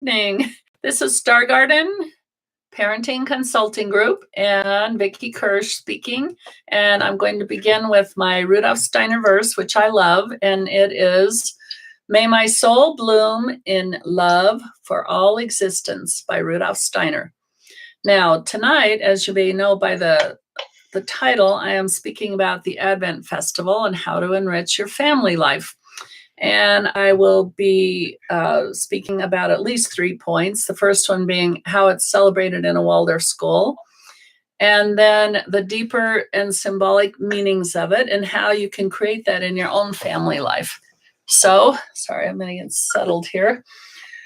Evening. This is Star Garden Parenting Consulting Group and Vicki Kirsch speaking. And I'm going to begin with my Rudolf Steiner verse, which I love. And it is, "May my soul bloom in love for all existence" by Rudolf Steiner. Now, tonight, as you may know by the title, I am speaking about the Advent Festival and how to enrich your family life. And I will be speaking about at least 3 points. The first one being how it's celebrated in a Waldorf school, and then the deeper and symbolic meanings of it and how you can create that in your own family life. So, sorry, I'm going to get settled here.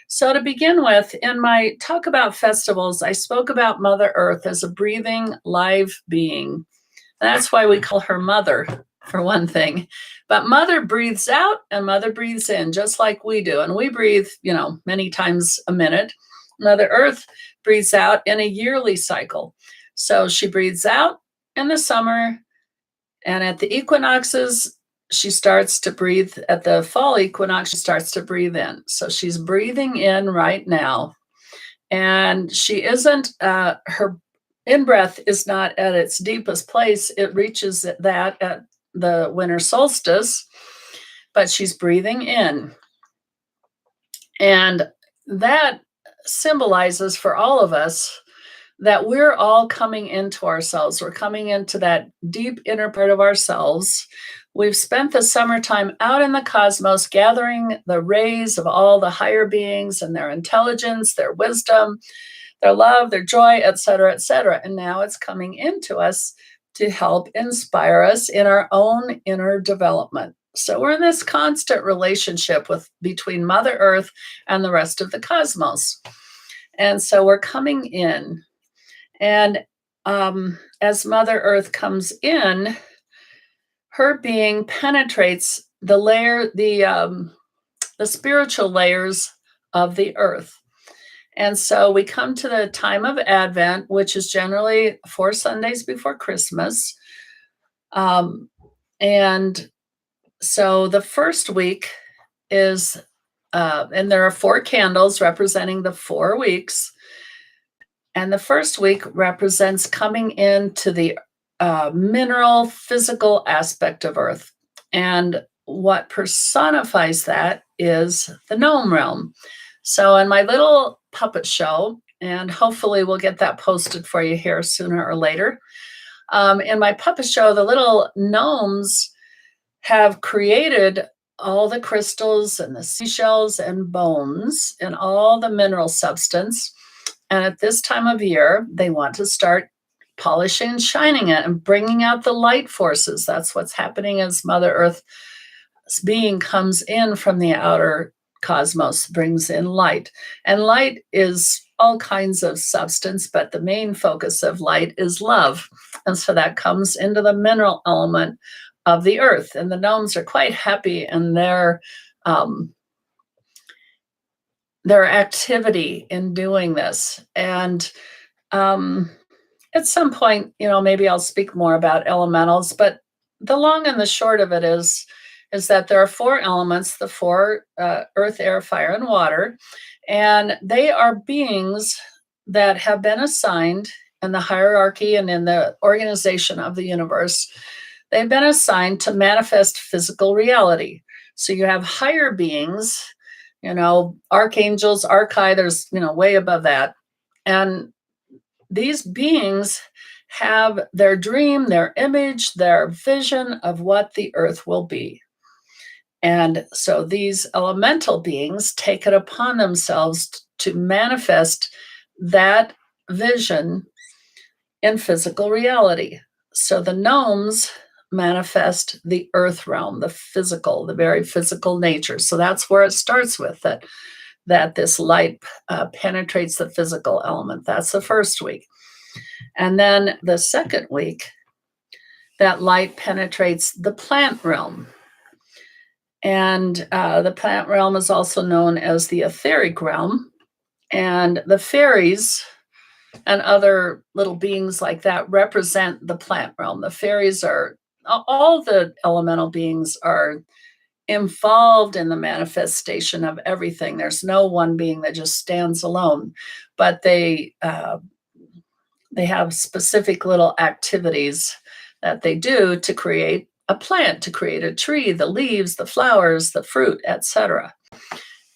So, to begin with, in my talk about festivals, I spoke about Mother Earth as a breathing, live being. That's why we call her Mother, for one thing. But Mother breathes out and Mother breathes in, just like we do. And we breathe, many times a minute. Mother Earth breathes out in a yearly cycle. So she breathes out in the summer, and at the equinoxes, she starts to breathe. At the fall equinox, she starts to breathe in. So she's breathing in right now. And she isn't, her in-breath is not at its deepest place. It reaches that at the winter solstice, but she's breathing in. And that symbolizes for all of us that we're all coming into ourselves. We're coming into that deep inner part of ourselves. We've spent the summertime out in the cosmos gathering the rays of all the higher beings and their intelligence, their wisdom, their love, their joy, et cetera, et cetera. And now it's coming into us to help inspire us in our own inner development. So we're in this constant relationship between Mother Earth and the rest of the cosmos. And so we're coming in. And as Mother Earth comes in, her being penetrates the spiritual layers of the earth. And so we come to the time of Advent, which is generally 4 Sundays before Christmas. And so the first week is, and there are 4 candles representing the 4 weeks. And the first week represents coming into the mineral, physical aspect of Earth. And what personifies that is the gnome realm. So in my little puppet show, and hopefully we'll get that posted for you here sooner or later, in my puppet show, the little gnomes have created all the crystals and the seashells and bones and all the mineral substance. And at this time of year, they want to start polishing and shining it and bringing out the light forces. That's what's happening as Mother Earth's being comes in from the outer cosmos, brings in light. And light is all kinds of substance, but the main focus of light is love. And so that comes into the mineral element of the earth. And the gnomes are quite happy in their activity in doing this. And at some point, maybe I'll speak more about elementals, but the long and the short of it is that there are 4 elements, the 4 earth, air, fire, and water, and they are beings that have been assigned in the hierarchy and in the organization of the universe. They've been assigned to manifest physical reality. So you have higher beings, archangels, archai, there's, way above that. And these beings have their dream, their image, their vision of what the earth will be. And so these elemental beings take it upon themselves to manifest that vision in physical reality. So the gnomes manifest the earth realm, the physical, the very physical nature. So that's where it starts with, that this light penetrates the physical element. That's the first week. And then the second week, that light penetrates the plant realm. And the plant realm is also known as the etheric realm. And the fairies and other little beings like that represent the plant realm. The fairies are, all the elemental beings are involved in the manifestation of everything. There's no one being that just stands alone, but they have specific little activities that they do to create a plant, to create a tree, the leaves, the flowers, the fruit, etc.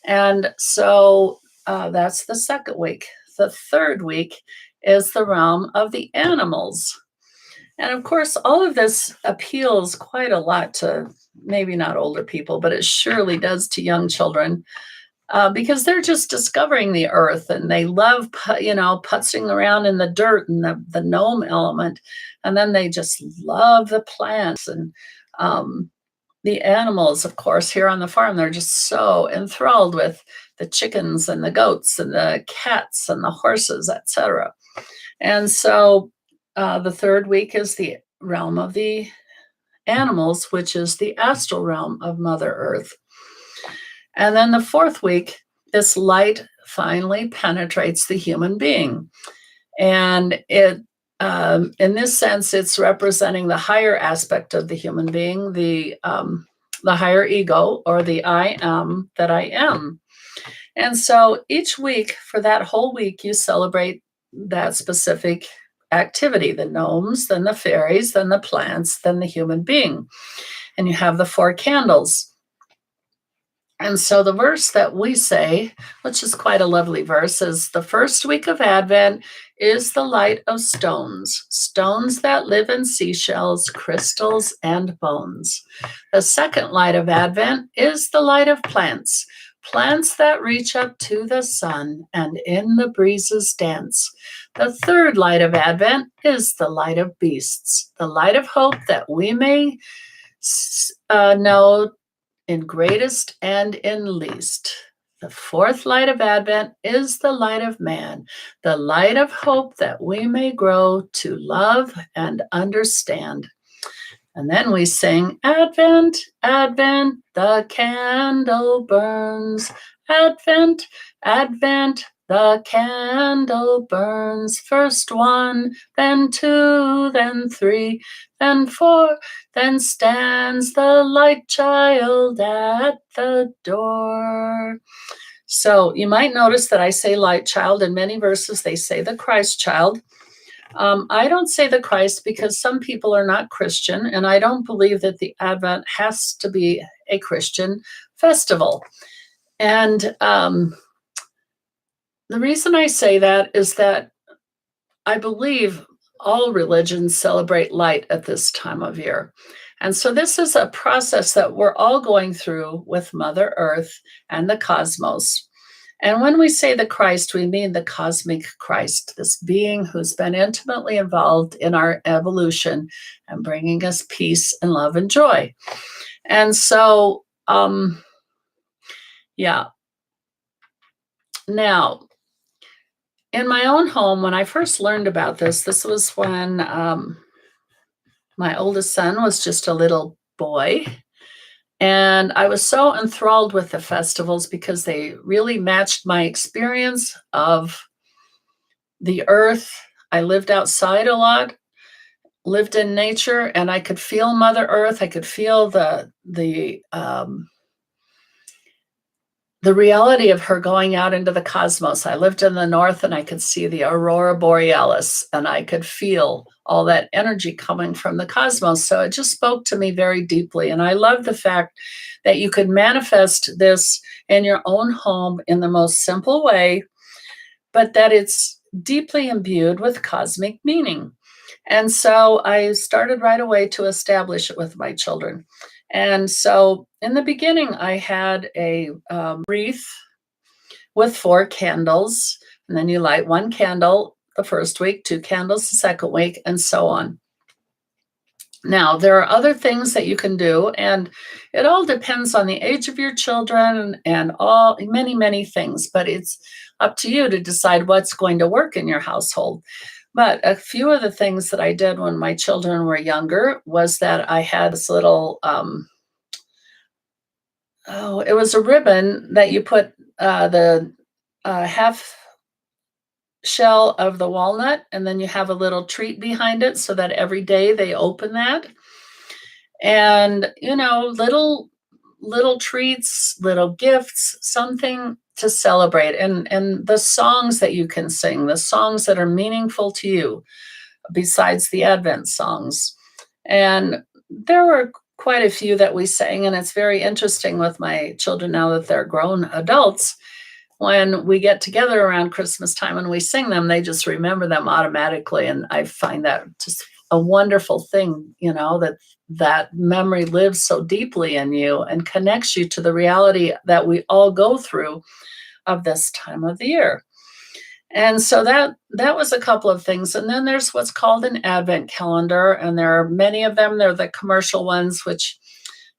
And so that's the second week. The third week is the realm of the animals. And of course, all of this appeals quite a lot to maybe not older people, but it surely does to young children, because they're just discovering the earth and they love, putzing around in the dirt and the gnome element. And then they just love the plants and the animals, of course, here on the farm. They're just so enthralled with the chickens and the goats and the cats and the horses, etc. And so the third week is the realm of the animals, which is the astral realm of Mother Earth. And then the fourth week, this light finally penetrates the human being. And it, in this sense, it's representing the higher aspect of the human being, the higher ego, or the I am that I am. And so each week, for that whole week, you celebrate that specific activity, the gnomes, then the fairies, then the plants, then the human being. And you have the 4 candles. And so the verse that we say, which is quite a lovely verse, is the first week of Advent is the light of stones, stones that live in seashells, crystals, and bones. The second light of Advent is the light of plants, plants that reach up to the sun and in the breezes dance. The third light of Advent is the light of beasts, the light of hope that we may know in greatest and in least. The fourth light of Advent is the light of man, the light of hope that we may grow to love and understand. And then we sing, Advent, Advent, the candle burns. Advent, Advent, the candle burns. First 1, then 2, then 3, then 4, then stands the light child at the door. So you might notice that I say light child. In many verses, they say the Christ child. I don't say the Christ because some people are not Christian, and I don't believe that the Advent has to be a Christian festival. And the reason I say that is that I believe all religions celebrate light at this time of year. And so this is a process that we're all going through with Mother Earth and the cosmos. And when we say the Christ, we mean the cosmic Christ, this being who's been intimately involved in our evolution and bringing us peace and love and joy. And so, Now, in my own home, when I first learned about this was when my oldest son was just a little boy. And I was so enthralled with the festivals because they really matched my experience of the earth. I lived outside a lot, lived in nature, and I could feel Mother Earth. I could feel the reality of her going out into the cosmos. I lived in the north and I could see the aurora borealis and I could feel all that energy coming from the cosmos. So it just spoke to me very deeply. And I love the fact that you could manifest this in your own home in the most simple way, but that it's deeply imbued with cosmic meaning. And so I started right away to establish it with my children. And so in the beginning, I had a wreath with 4 candles, and then you light 1 candle the first week, 2 candles the second week, and so on. Now, there are other things that you can do, and it all depends on the age of your children and many, many things, but it's up to you to decide what's going to work in your household. But a few of the things that I did when my children were younger was that I had this little, it was a ribbon that you put the half shell of the walnut, and then you have a little treat behind it so that every day they open that. And, little little treats, little gifts, something to celebrate, and the songs that you can sing, the songs that are meaningful to you, besides the Advent songs. And there were quite a few that we sang, and it's very interesting with my children now that they're grown adults. When we get together around Christmas time and we sing them, they just remember them automatically. And I find that just a wonderful thing, that that memory lives so deeply in you and connects you to the reality that we all go through of this time of the year. And so that was a couple of things. And then there's what's called an Advent calendar, and there are many of them. They're the commercial ones, which,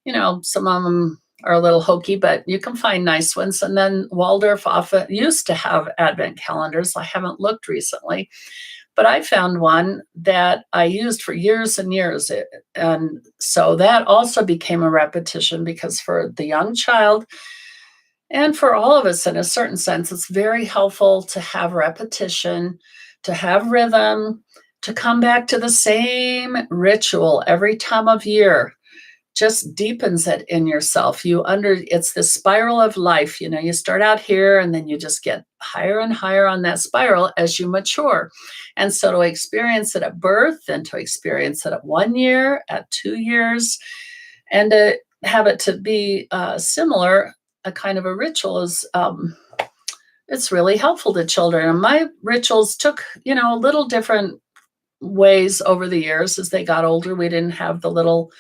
some of them are a little hokey, but you can find nice ones. And then Waldorf often used to have Advent calendars. I haven't looked recently, but I found one that I used for years and years. And so that also became a repetition, because for the young child, and for all of us, in a certain sense, it's very helpful to have repetition, to have rhythm, to come back to the same ritual every time of year. Just deepens it in yourself. It's the spiral of life. You start out here and then you just get higher and higher on that spiral as you mature. And so to experience it at birth, and to experience it at 1 year, at 2 years, and to have it to be similar, a kind of a ritual is it's really helpful to children. And my rituals took, a little different ways over the years. As they got older, we didn't have the little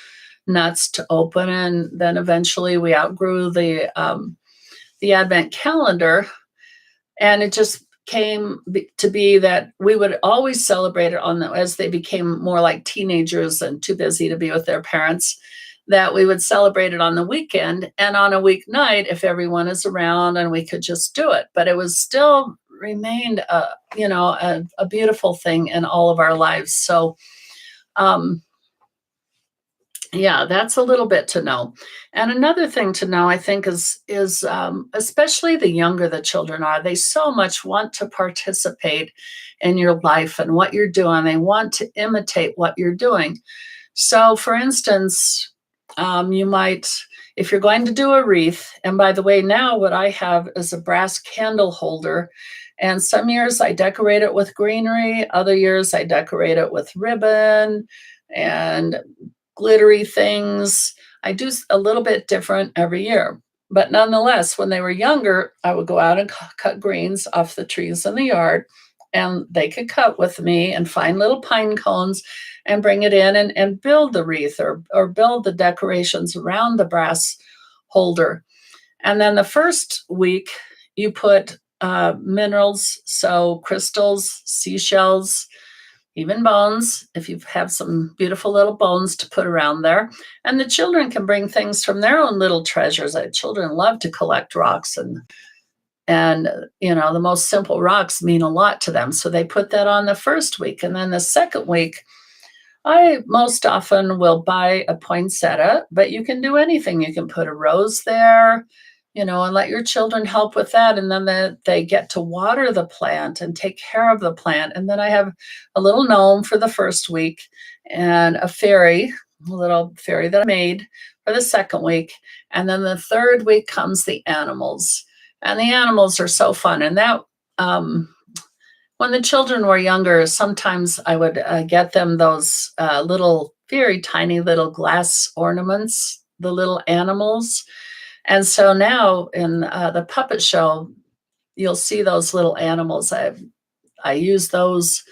nuts to open, and then eventually we outgrew the Advent calendar, and it just came to be that we would always celebrate it as they became more like teenagers and too busy to be with their parents, that we would celebrate it on the weekend and on a weeknight if everyone is around, and we could just do it. But it was still remained a beautiful thing in all of our lives. So yeah, that's a little bit to know. And another thing to know, I think, is especially the younger the children are, they so much want to participate in your life and what you're doing. They want to imitate what you're doing. So, for instance, you might, if you're going to do a wreath, and by the way, now what I have is a brass candle holder. And some years I decorate it with greenery, other years I decorate it with ribbon and glittery things. I do a little bit different every year. But nonetheless, when they were younger, I would go out and cut greens off the trees in the yard, and they could cut with me and find little pine cones and bring it in and build the wreath or build the decorations around the brass holder. And then the first week, you put minerals, so crystals, seashells, even bones, if you have some beautiful little bones to put around there. And the children can bring things from their own little treasures. Children love to collect rocks, and the most simple rocks mean a lot to them. So they put that on the first week. And then the second week, I most often will buy a poinsettia, but you can do anything. You can put a rose there, and let your children help with that. And then they get to water the plant and take care of the plant. And then I have a little gnome for the first week, and a little fairy that I made for the second week. And then the third week comes the animals. And the animals are so fun. And that, when the children were younger, sometimes I would get them those little, very tiny little glass ornaments, the little animals. And so now in the puppet show, you'll see those little animals. I use those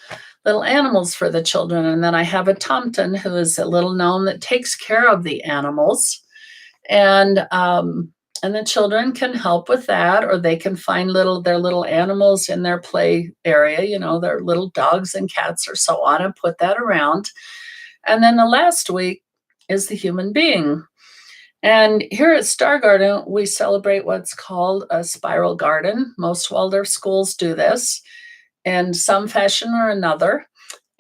little animals for the children. And then I have a tomten, who is a little gnome that takes care of the animals. And the children can help with that, or they can find their little animals in their play area, their little dogs and cats or so on, and put that around. And then the last week is the human being. And here at Star Garden, we celebrate what's called a spiral garden. Most Waldorf schools do this in some fashion or another.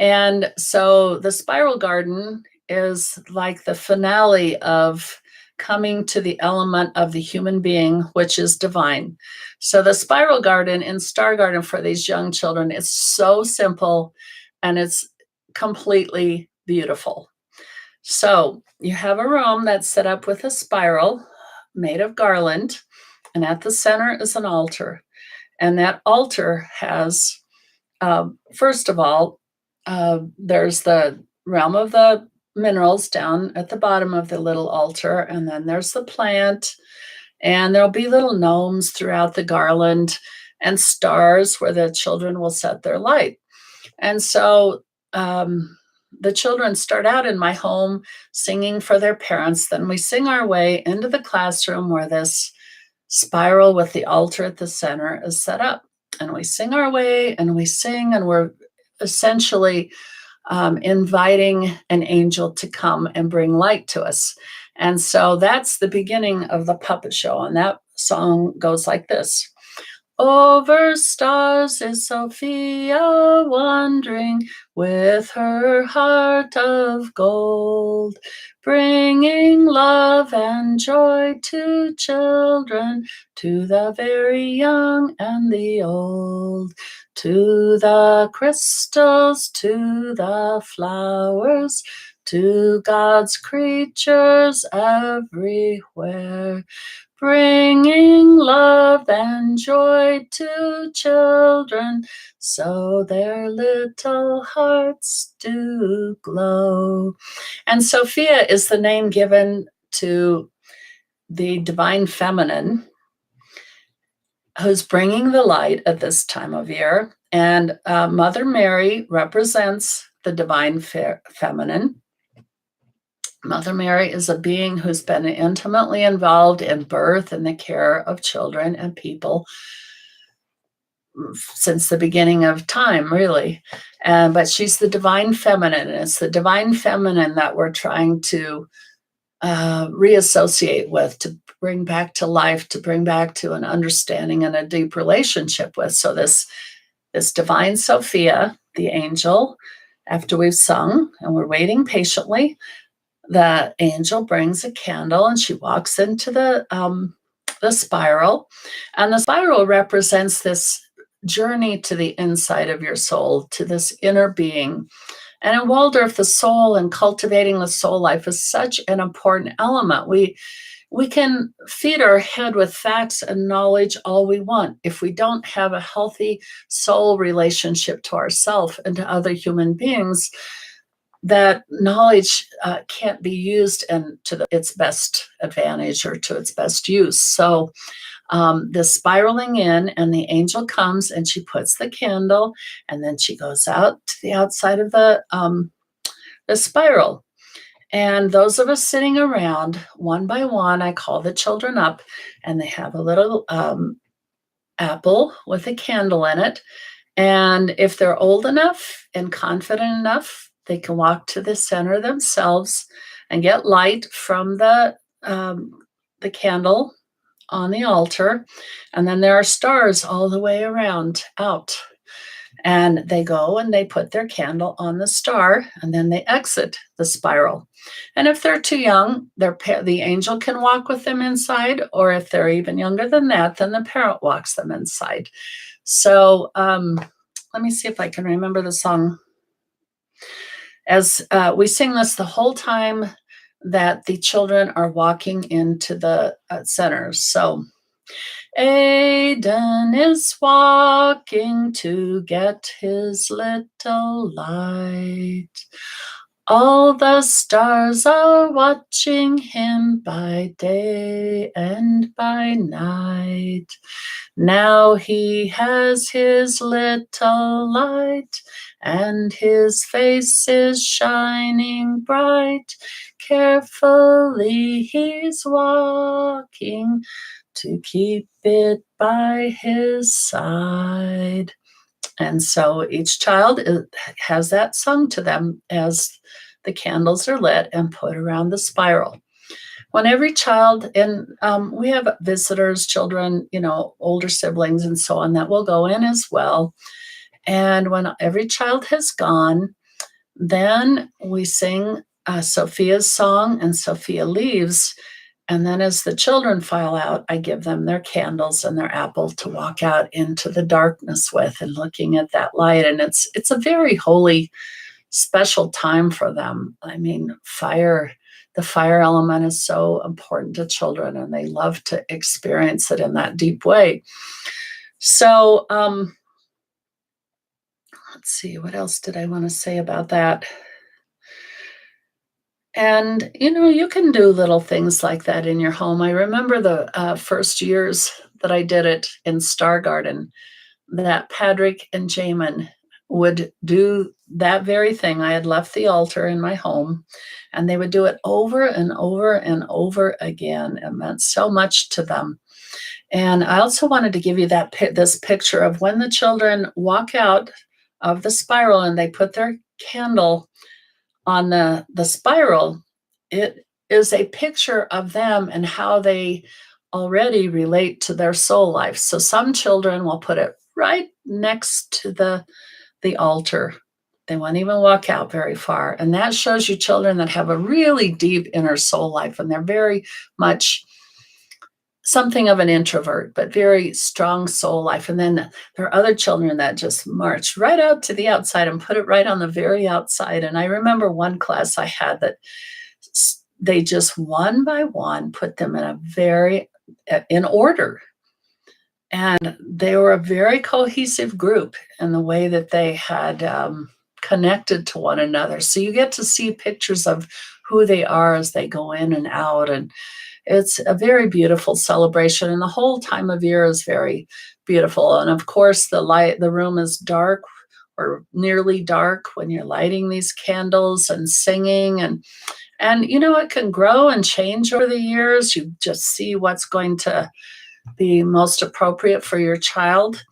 And so the spiral garden is like the finale of coming to the element of the human being, which is divine. So the spiral garden in Star Garden for these young children is so simple, and it's completely beautiful. So you have a room that's set up with a spiral. made of garland, and at the center is an altar. And that altar has, first of all, there's the realm of the minerals down at the bottom of the little altar, and then there's the plant, and there'll be little gnomes throughout the garland and stars where the children will set their light. And so the children start out in my home singing for their parents. Then we sing our way into the classroom where this spiral with the altar at the center is set up. And we sing our way and we sing, and we're essentially inviting an angel to come and bring light to us. And so that's the beginning of the puppet show. And that song goes like this. Over stars is Sophia wandering with her heart of gold, bringing love and joy to children, to the very young and the old, to the crystals, to the flowers, to God's creatures everywhere. Bringing love and joy to children, so their little hearts do glow. And Sophia is the name given to the divine feminine who's bringing the light at this time of year. And Mother Mary represents the divine feminine. Mother Mary is a being who's been intimately involved in birth and the care of children and people since the beginning of time, really. But she's the divine feminine, and it's the divine feminine that we're trying to reassociate with, to bring back to life, to bring back to an understanding and a deep relationship with. So this divine Sophia, the angel, after we've sung and we're waiting patiently, the angel brings a candle and she walks into the spiral. And the spiral represents this journey to the inside of your soul, to this inner being. And in Waldorf, the soul and cultivating the soul life is such an important element. We can feed our head with facts and knowledge all we want. If we don't have a healthy soul relationship to ourselves and to other human beings, that knowledge can't be used to its best advantage or to its best use. So the spiraling in, and the angel comes and she puts the candle, and then she goes out to the outside of the spiral. And those of us sitting around, one by one, I call the children up, and they have a little apple with a candle in it. And if they're old enough and confident enough, they can walk to the center themselves and get light from the candle on the altar. And then there are stars all the way around out. And they go and they put their candle on the star, and then they exit the spiral. And if they're too young, the angel can walk with them inside, or if they're even younger than that, then the parent walks them inside. So let me see if I can remember the song. As we sing this the whole time that the children are walking into the center. So, Aiden is walking to get his little light. All the stars are watching him by day and by night. Now he has his little light, and his face is shining bright. Carefully he's walking to keep it by his side. And so each child has that sung to them as the candles are lit and put around the spiral. When every child, and we have visitors, children, older siblings and so on, that will go in as well. And when every child has gone, then we sing Sophia's song, and Sophia leaves. And then as the children file out, I give them their candles and their apple to walk out into the darkness with, and looking at that light. And it's a very holy, special time for them. I mean, fire, the fire element is so important to children, and they love to experience it in that deep way. So, let's see, what else did I want to say about that? And you can do little things like that in your home. I remember the first years that I did it in Star Garden, that Patrick and Jamin would do that very thing. I had left the altar in my home, and they would do it over and over and over again. It meant so much to them. And I also wanted to give you this picture of when the children walk out of the spiral and they put their candle on the spiral. It is a picture of them and how they already relate to their soul life. So some children will put it right next to the altar. They won't even walk out very far. And that shows you children that have a really deep inner soul life, and they're very much something of an introvert, but very strong soul life. And then there are other children that just march right out to the outside and put it right on the very outside. And I remember one class I had that they just one by one put them in order. And they were a very cohesive group in the way that they had connected to one another. So you get to see pictures of who they are as they go in and out. And it's a very beautiful celebration. And the whole time of year is very beautiful. And of course, the room is dark or nearly dark when you're lighting these candles and singing. And it can grow and change over the years. You just see what's going to be most appropriate for your child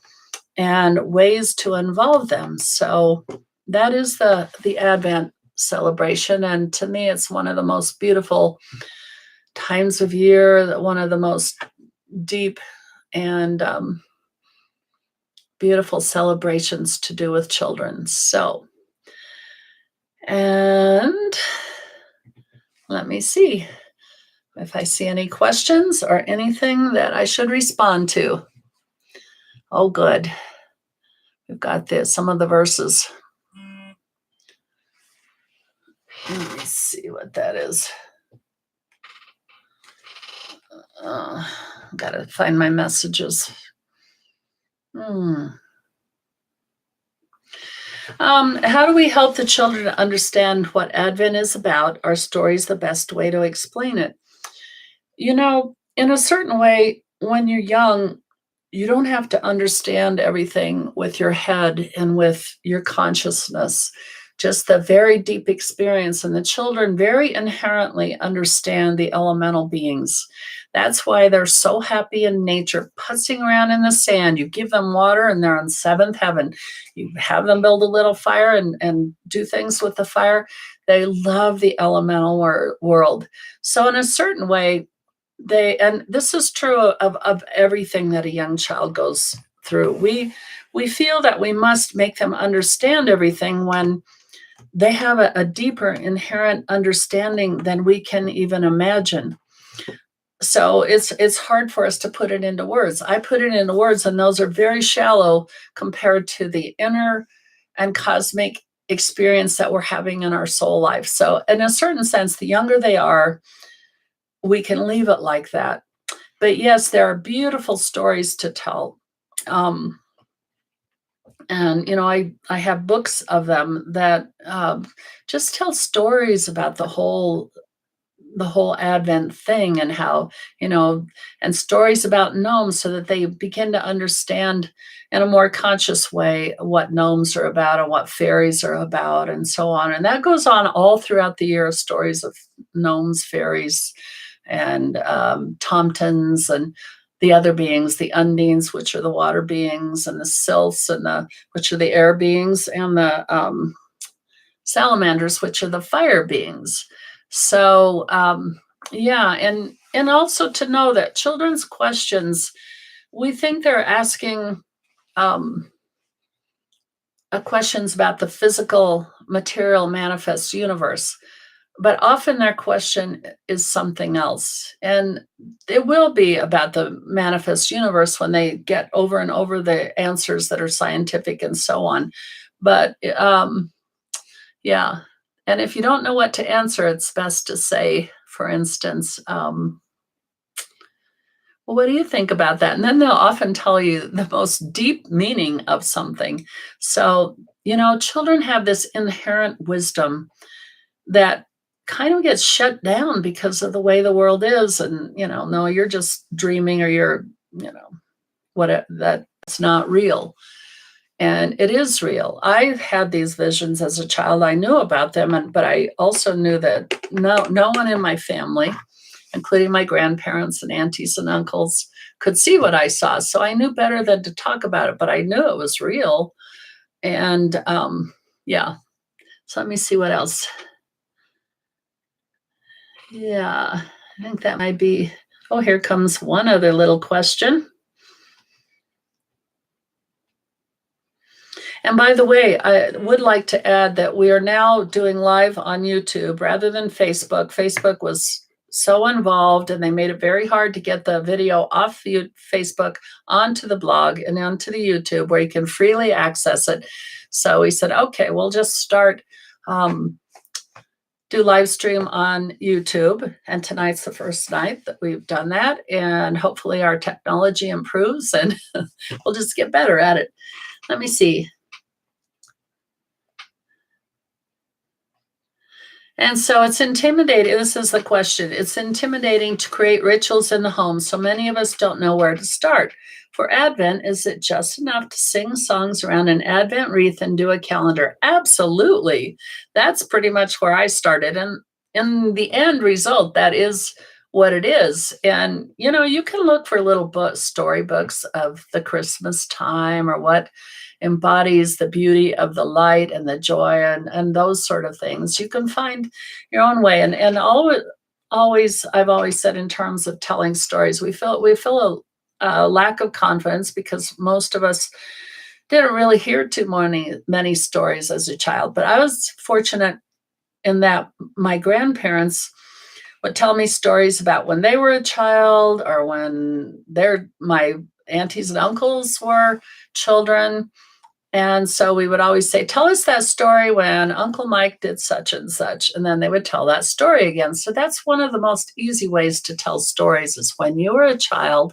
and ways to involve them. So that is the Advent celebration. And to me, it's one of the most beautiful times of year, one of the most deep and beautiful celebrations to do with children. So, and let me see if I see any questions or anything that I should respond to. Oh, good. We've got some of the verses. Let me see what that is. Got to find my messages. How do we help the children understand what Advent is about? Are stories the best way to explain it? In a certain way, when you're young, you don't have to understand everything with your head and with your consciousness, just the very deep experience. And the children very inherently understand the elemental beings. That's why they're so happy in nature, putzing around in the sand. You give them water and they're on seventh heaven. You have them build a little fire and do things with the fire. They love the elemental world. So in a certain way, and this is true of everything that a young child goes through. We feel that we must make them understand everything when they have a deeper inherent understanding than we can even imagine. So it's hard for us to put it into words. I put it into words, and those are very shallow compared to the inner and cosmic experience that we're having in our soul life. So in a certain sense, the younger they are, we can leave it like that. But yes, there are beautiful stories to tell. And I have books of them that just tell stories about the whole Advent thing, and how, and stories about gnomes, so that they begin to understand in a more conscious way what gnomes are about and what fairies are about, and so on. And that goes on all throughout the year, stories of gnomes, fairies, and tomtins, and the other beings, the undines, which are the water beings, and the sylphs, which are the air beings, and the salamanders, which are the fire beings. So and also to know that children's questions, we think they're asking questions about the physical, material, manifest universe. But often their question is something else. And it will be about the manifest universe when they get over and over the answers that are scientific and so on. But And if you don't know what to answer, it's best to say, for instance, well, what do you think about that? And then they'll often tell you the most deep meaning of something. So, children have this inherent wisdom that kind of gets shut down because of the way the world is. And, no, you're just dreaming, or you're, that's not real. And it is real. I had these visions as a child. I knew about them, but I also knew that no one in my family, including my grandparents and aunties and uncles, could see what I saw. So I knew better than to talk about it, but I knew it was real. And yeah. So let me see what else. Yeah, I think that might be. Oh, here comes one other little question. And by the way, I would like to add that we are now doing live on YouTube rather than Facebook. Facebook was so involved, and they made it very hard to get the video off the Facebook onto the blog and onto the YouTube where you can freely access it. So we said, okay, we'll just start do live stream on YouTube. And tonight's the first night that we've done that. And hopefully our technology improves and we'll just get better at it. Let me see. And so it's intimidating. This is the question. It's intimidating to create rituals in the home. So many of us don't know where to start. For Advent, is it just enough to sing songs around an Advent wreath and do a calendar? Absolutely. That's pretty much where I started. And in the end result, that is what it is. And, you can look for little storybooks of the Christmas time, or what embodies the beauty of the light and the joy and those sort of things. You can find your own way. And always, I've always said, in terms of telling stories, we feel a lack of confidence because most of us didn't really hear too many stories as a child. But I was fortunate in that my grandparents would tell me stories about when they were a child, or when my aunties and uncles were children. And so we would always say, tell us that story when Uncle Mike did such and such. And then they would tell that story again. So that's one of the most easy ways to tell stories, is when you were a child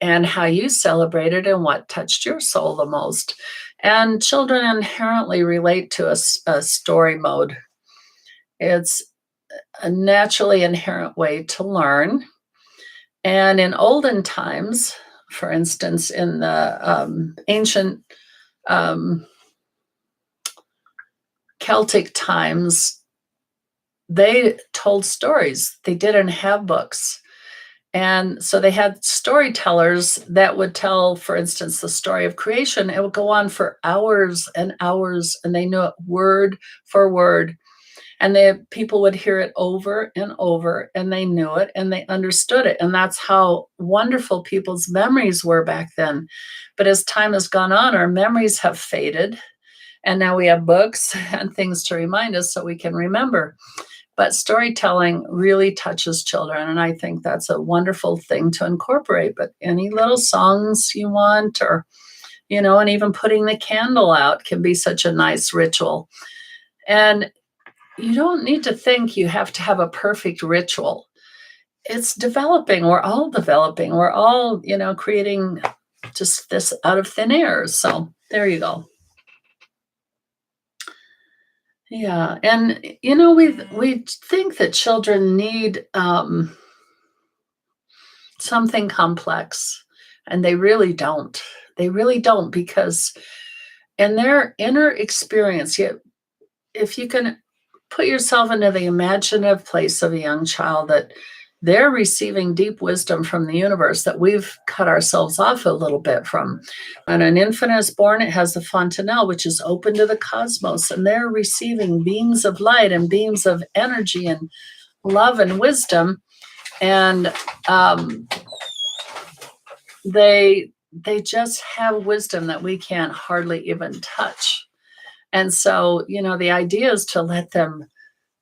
and how you celebrated and what touched your soul the most. And children inherently relate to a story mode. It's a naturally inherent way to learn. And in olden times, for instance, in the ancient Celtic times, they told stories. They didn't have books. And so they had storytellers that would tell, for instance, the story of creation. It would go on for hours and hours, and they knew it word for word. And people would hear it over and over, and they knew it and they understood it. And that's how wonderful people's memories were back then. But as time has gone on, our memories have faded. And now we have books and things to remind us so we can remember. But storytelling really touches children. And I think that's a wonderful thing to incorporate. But any little songs you want, or, and even putting the candle out can be such a nice ritual. And you don't need to think you have to have a perfect ritual. It's developing. We're all developing. We're all, creating just this out of thin air. So there you go. Yeah. And, we think that children need something complex, and they really don't. They really don't, because in their inner experience, if you can put yourself into the imaginative place of a young child, that they're receiving deep wisdom from the universe that we've cut ourselves off a little bit from. When an infant is born, it has the fontanelle, which is open to the cosmos, and they're receiving beams of light and beams of energy and love and wisdom. And they just have wisdom that we can't hardly even touch. And so, the idea is to let them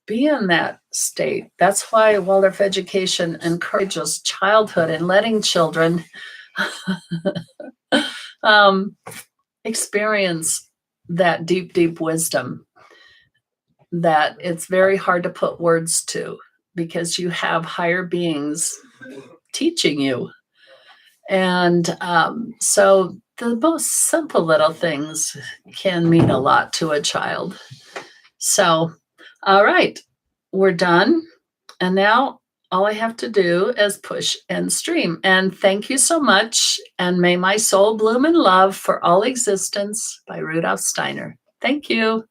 be in that state. That's why Waldorf education encourages childhood and letting children experience that deep, deep wisdom. that it's very hard to put words to because you have higher beings teaching you. And so the most simple little things can mean a lot to a child. So, all right, we're done. And now all I have to do is push and stream. And thank you so much. And may my soul bloom in love for all existence by Rudolf Steiner. Thank you.